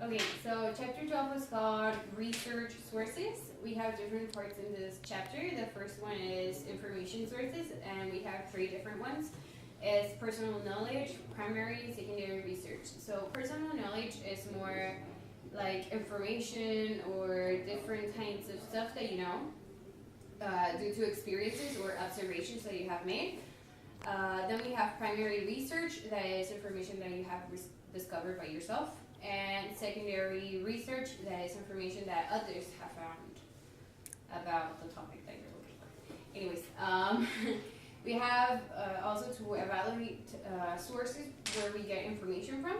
Okay, so chapter 12 is called Research Sources. We have different parts in this chapter. The first one is information sources, and we have three different ones. It's personal knowledge, primary, secondary research. So personal knowledge is more like information or different kinds of stuff that you know due to experiences or observations that you have made. Then we have primary research, that is information that you have discovered by yourself. And secondary research, that is information that others have found about the topic that you're looking for. Anyways, we have also to evaluate sources where we get information from.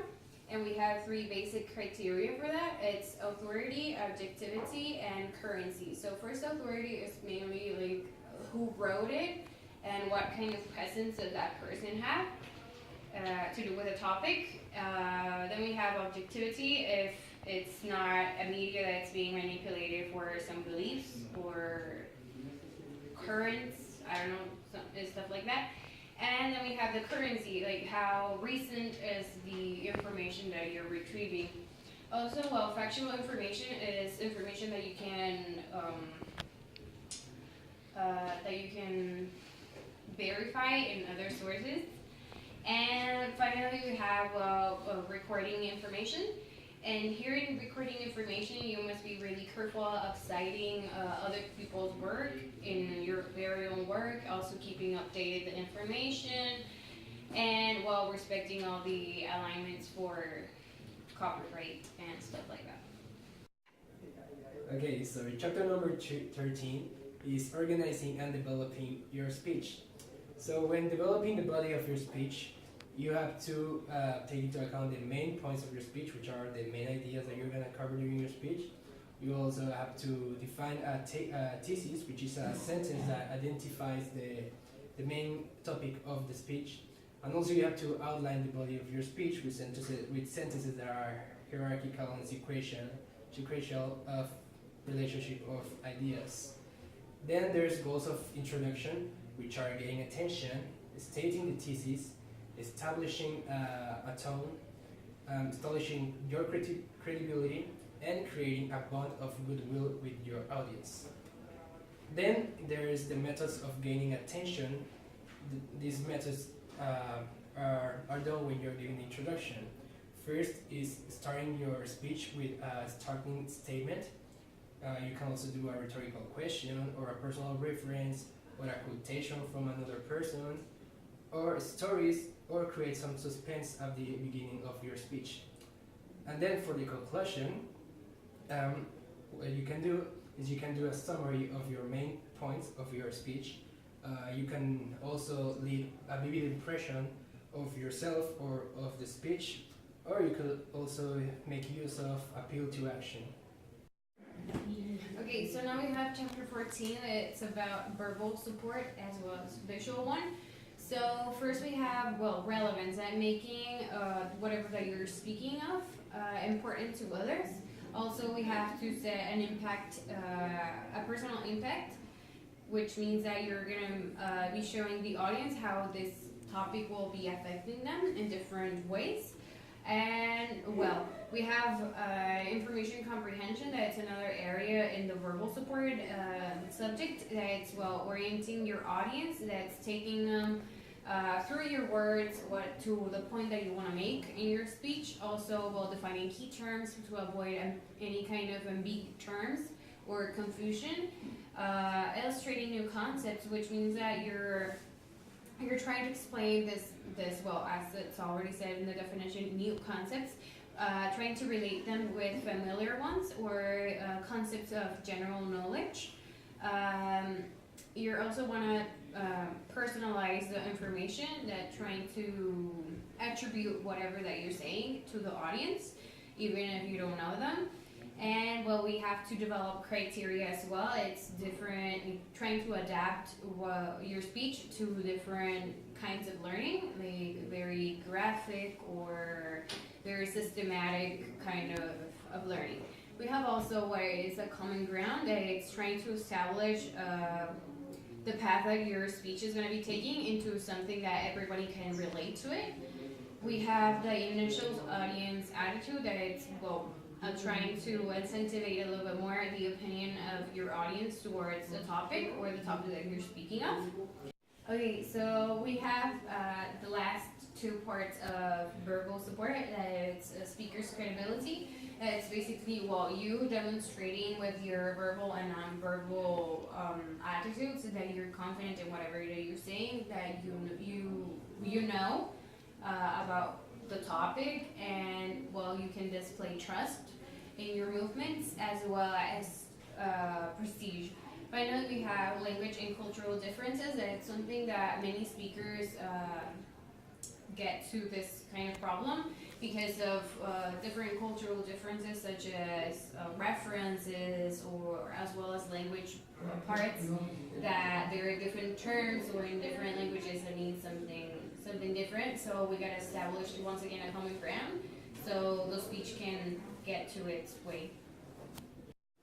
And we have three basic criteria for that. It's authority, objectivity, and currency. So first, authority is mainly like who wrote it and what kind of presence does that person have to do with a topic. Then we have objectivity, if it's not a media that's being manipulated for some beliefs or currents, I don't know, stuff like that. And then we have the currency, like how recent is the information that you're retrieving. Also, well, factual information is information that you can verify in other sources. And finally, we have recording information. And here in recording information, you must be really careful of citing other people's work in your very own work, also keeping updated the information, and while respecting all the alignments for copyright and stuff like that. Okay, so chapter number 13 is organizing and developing your speech. So when developing the body of your speech, you have to take into account the main points of your speech, which are the main ideas that you're going to cover during your speech. You also have to define a thesis, which is a sentence that identifies the main topic of the speech. And also you have to outline the body of your speech with sentences that are hierarchical and sequential of relationship of ideas. Then there's goals of introduction, which are getting attention, stating the thesis, establishing a tone, establishing your credibility, and creating a bond of goodwill with your audience. Then there is the methods of gaining attention. These methods are done when you're giving the introduction. First is starting your speech with a starting statement. You can also do a rhetorical question or a personal reference or a quotation from another person, or stories, or create some suspense at the beginning of your speech. And then for the conclusion, what you can do is you can do a summary of your main points of your speech. You can also leave a vivid impression of yourself or of the speech, or you could also make use of appeal to action. Okay, so now we have chapter 14. It's about verbal support as well as visual one. So first we have, well, relevance and making whatever that you're speaking of important to others. Also, we have to set an impact, a personal impact, which means that you're gonna be showing the audience how this topic will be affecting them in different ways. And well, we have information comprehension. That's another area in the verbal support subject. That's, well, orienting your audience. That's taking them through your words to the point that you want to make in your speech. Also, well, defining key terms to avoid any kind of ambiguous terms or confusion. Illustrating new concepts, which means that you're trying to explain this well, as it's already said in the definition, new concepts, trying to relate them with familiar ones or concepts of general knowledge. You also want to personalize the information, that trying to attribute whatever that you're saying to the audience, even if you don't know them. And well, we have to develop criteria as well. It's different, trying to adapt your speech to different kinds of learning, like very graphic or very systematic kind of learning. We have also what is a common ground, that it's trying to establish the path that your speech is going to be taking into something that everybody can relate to it. We have the initial audience attitude, that it's, well, trying to incentivize a little bit more the opinion of your audience towards the topic or the topic that you're speaking of. Okay, so we have the last two parts of verbal support. It's speaker's credibility. It's basically, well, you demonstrating with your verbal and non-verbal attitudes that you're confident in whatever that you're saying, that you know about the topic, and well, you can display trust in your movements as well as prestige. Finally, we have language and cultural differences. It's something that many speakers get to this kind of problem because of different cultural differences, such as references or as well as language parts, that there are different terms or in different languages that mean something different. So we gotta establish once again a common ground so the speech can get to its way.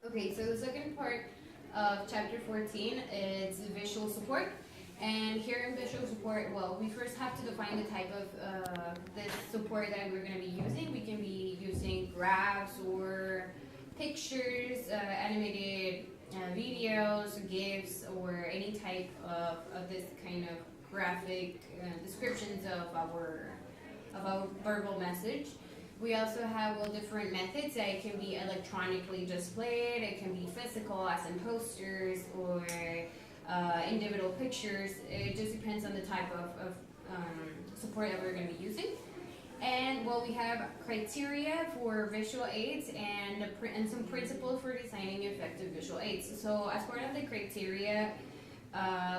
Okay, so the second part of chapter 14 is visual support. And here in visual support, well, we first have to define the type of this support that we're going to be using. We can be using graphs or pictures, animated videos, GIFs, or any type of this kind of graphic descriptions of our verbal message. We also have different methods that it can be electronically displayed, it can be physical as in posters or individual pictures. It just depends on the type of support that we're going to be using. And well, we have criteria for visual aids and some principles for designing effective visual aids. So as part of the criteria,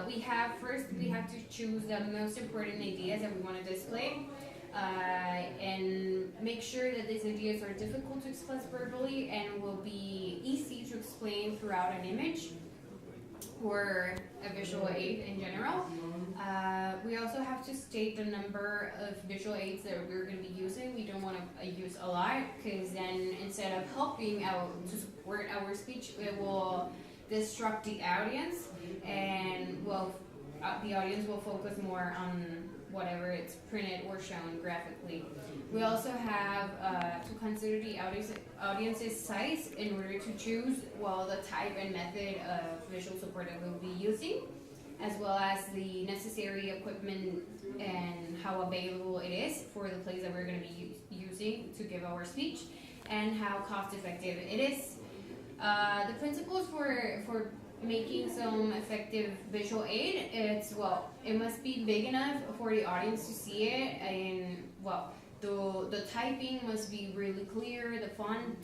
we have to choose the most important ideas that we want to display. And make sure that these ideas are difficult to express verbally and will be easy to explain throughout an image or a visual aid in general. We also have to state the number of visual aids that we're going to be using. We don't want to use a lot, because then instead of helping out to support our speech, it will distract the audience, and well, the audience will focus more on whatever it's printed or shown graphically. We also have to consider the audience's size in order to choose, well, the type and method of visual support that we'll be using, as well as the necessary equipment and how available it is for the place that we're going to be using to give our speech, and how cost effective it is. The principles for making some effective visual aid, it must be big enough for the audience to see it, and well, the typing must be really clear. The font,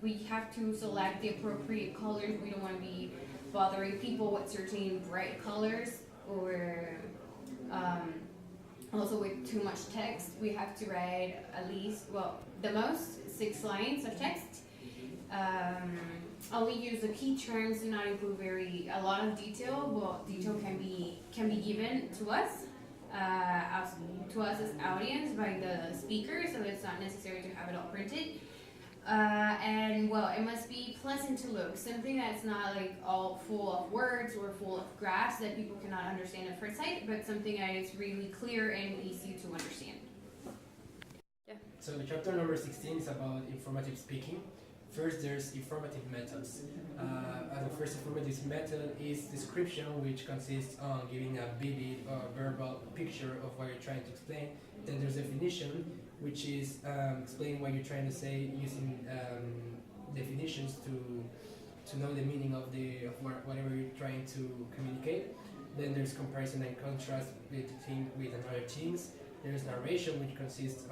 we have to select the appropriate colors. We don't want to be bothering people with certain bright colors, or also with too much text. We have to write at least, the most 6 lines of text. Only use the key terms, do not include a lot of detail. Well, detail can be given to us as audience by the speaker, so it's not necessary to have it all printed. And well, it must be pleasant to look, something that's not like all full of words or full of graphs that people cannot understand at first sight, but something that is really clear and easy to understand. Yeah. So chapter number 16 is about informative speaking. First, there's informative methods. The first informative method is description, which consists on giving a vivid or verbal picture of what you're trying to explain. Then there's definition, which is explaining what you're trying to say using definitions to know the meaning of whatever you're trying to communicate. Then there's comparison and contrast with another teams. There's narration, which consists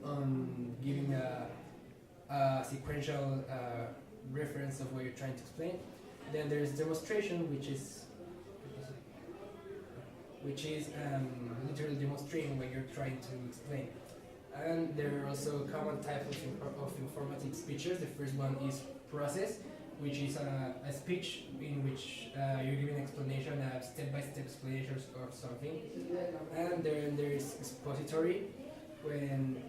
on giving a sequential reference of what you're trying to explain. Then there's demonstration, which is literally demonstrating what you're trying to explain. And there are also common types of informative speeches. The first one is process, which is a speech in which you're giving explanation, step-by-step explanations of something. And then there is expository, when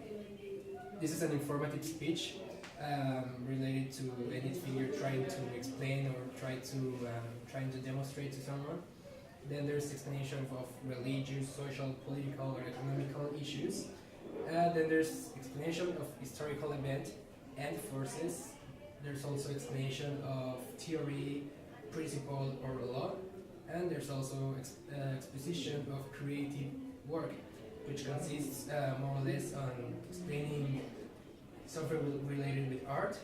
this is an informative speech related to anything you're trying to explain or trying to demonstrate to someone. Then there's explanation of religious, social, political, or economical issues. Then there's explanation of historical event and forces. There's also explanation of theory, principle, or law. And there's also exposition of creative work, which consists more or less on explaining something related with art.